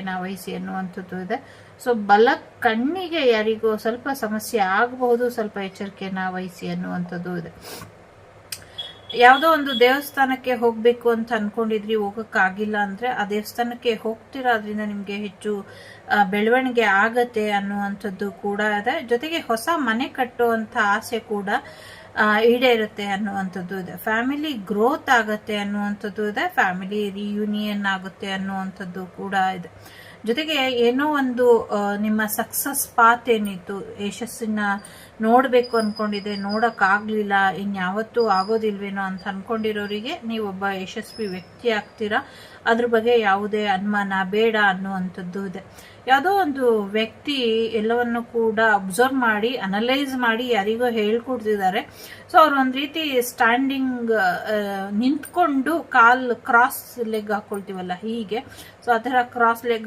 ಎಚ್ಚರಿಕೆನ ವಹಿಸಿ ಅನ್ನುವಂಥದ್ದು ಇದೆ. ಸೊ ಬಲ ಕಣ್ಣಿಗೆ ಯಾರಿಗೂ ಸ್ವಲ್ಪ ಸಮಸ್ಯೆ ಆಗಬಹುದು, ಸ್ವಲ್ಪ ಎಚ್ಚರಿಕೆನ ವಹಿಸಿ ಅನ್ನುವಂಥದ್ದು ಇದೆ. ಯಾವುದೋ ಒಂದು ದೇವಸ್ಥಾನಕ್ಕೆ ಹೋಗಬೇಕು ಅಂತ ಅನ್ಕೊಂಡಿದ್ರಿ, ಹೋಗೋಕ್ಕಾಗಿಲ್ಲ ಅಂದರೆ ಆ ದೇವಸ್ಥಾನಕ್ಕೆ ಹೋಗ್ತೀರಾ, ಅದರಿಂದ ನಿಮಗೆ ಹೆಚ್ಚು ಬೆಳವಣಿಗೆ ಆಗತ್ತೆ ಅನ್ನುವಂಥದ್ದು ಕೂಡ ಇದೆ. ಜೊತೆಗೆ ಹೊಸ ಮನೆ ಕಟ್ಟುವಂಥ ಆಸೆ ಕೂಡ ಈಡೇರುತ್ತೆ ಅನ್ನುವಂಥದ್ದು ಇದೆ. ಫ್ಯಾಮಿಲಿ ಗ್ರೋತ್ ಆಗುತ್ತೆ ಅನ್ನುವಂಥದ್ದು ಇದೆ. ಫ್ಯಾಮಿಲಿ ರಿಯೂನಿಯನ್ ಆಗುತ್ತೆ ಅನ್ನುವಂಥದ್ದು ಕೂಡ ಇದೆ. ಜೊತೆಗೆ ಏನೋ ಒಂದು ನಿಮ್ಮ ಸಕ್ಸಸ್ ಪಾತ್ ಏನಿತ್ತು, ಯಶಸ್ಸನ್ನ ನೋಡಬೇಕು ಅನ್ಕೊಂಡಿದೆ, ನೋಡೋಕ್ಕಾಗಲಿಲ್ಲ, ಇನ್ಯಾವತ್ತೂ ಆಗೋದಿಲ್ವೇನೋ ಅಂತ ಅನ್ಕೊಂಡಿರೋರಿಗೆ ನೀವೊಬ್ಬ ಯಶಸ್ವಿ ವ್ಯಕ್ತಿ ಆಗ್ತೀರಾ. ಅದ್ರ ಬಗ್ಗೆ ಯಾವುದೇ ಅನುಮಾನ ಬೇಡ ಅನ್ನುವಂಥದ್ದು ಇದೆ. ಯಾವುದೋ ಒಂದು ವ್ಯಕ್ತಿ ಎಲ್ಲವನ್ನು ಕೂಡ ಅಬ್ಸರ್ವ್ ಮಾಡಿ ಅನಲೈಸ್ ಮಾಡಿ ಯಾರಿಗೋ ಹೇಳ್ಕೊಡ್ತಿದ್ದಾರೆ. ಸೊ ಅವ್ರು ಒಂದು ರೀತಿ ಸ್ಟ್ಯಾಂಡಿಂಗ್ ನಿಂತ್ಕೊಂಡು ಕ್ರಾಸ್ ಲೆಗ್ ಹಾಕೊಳ್ತೀವಲ್ಲ ಹೀಗೆ, ಸೊ ಆ ಥರ ಕ್ರಾಸ್ ಲೆಗ್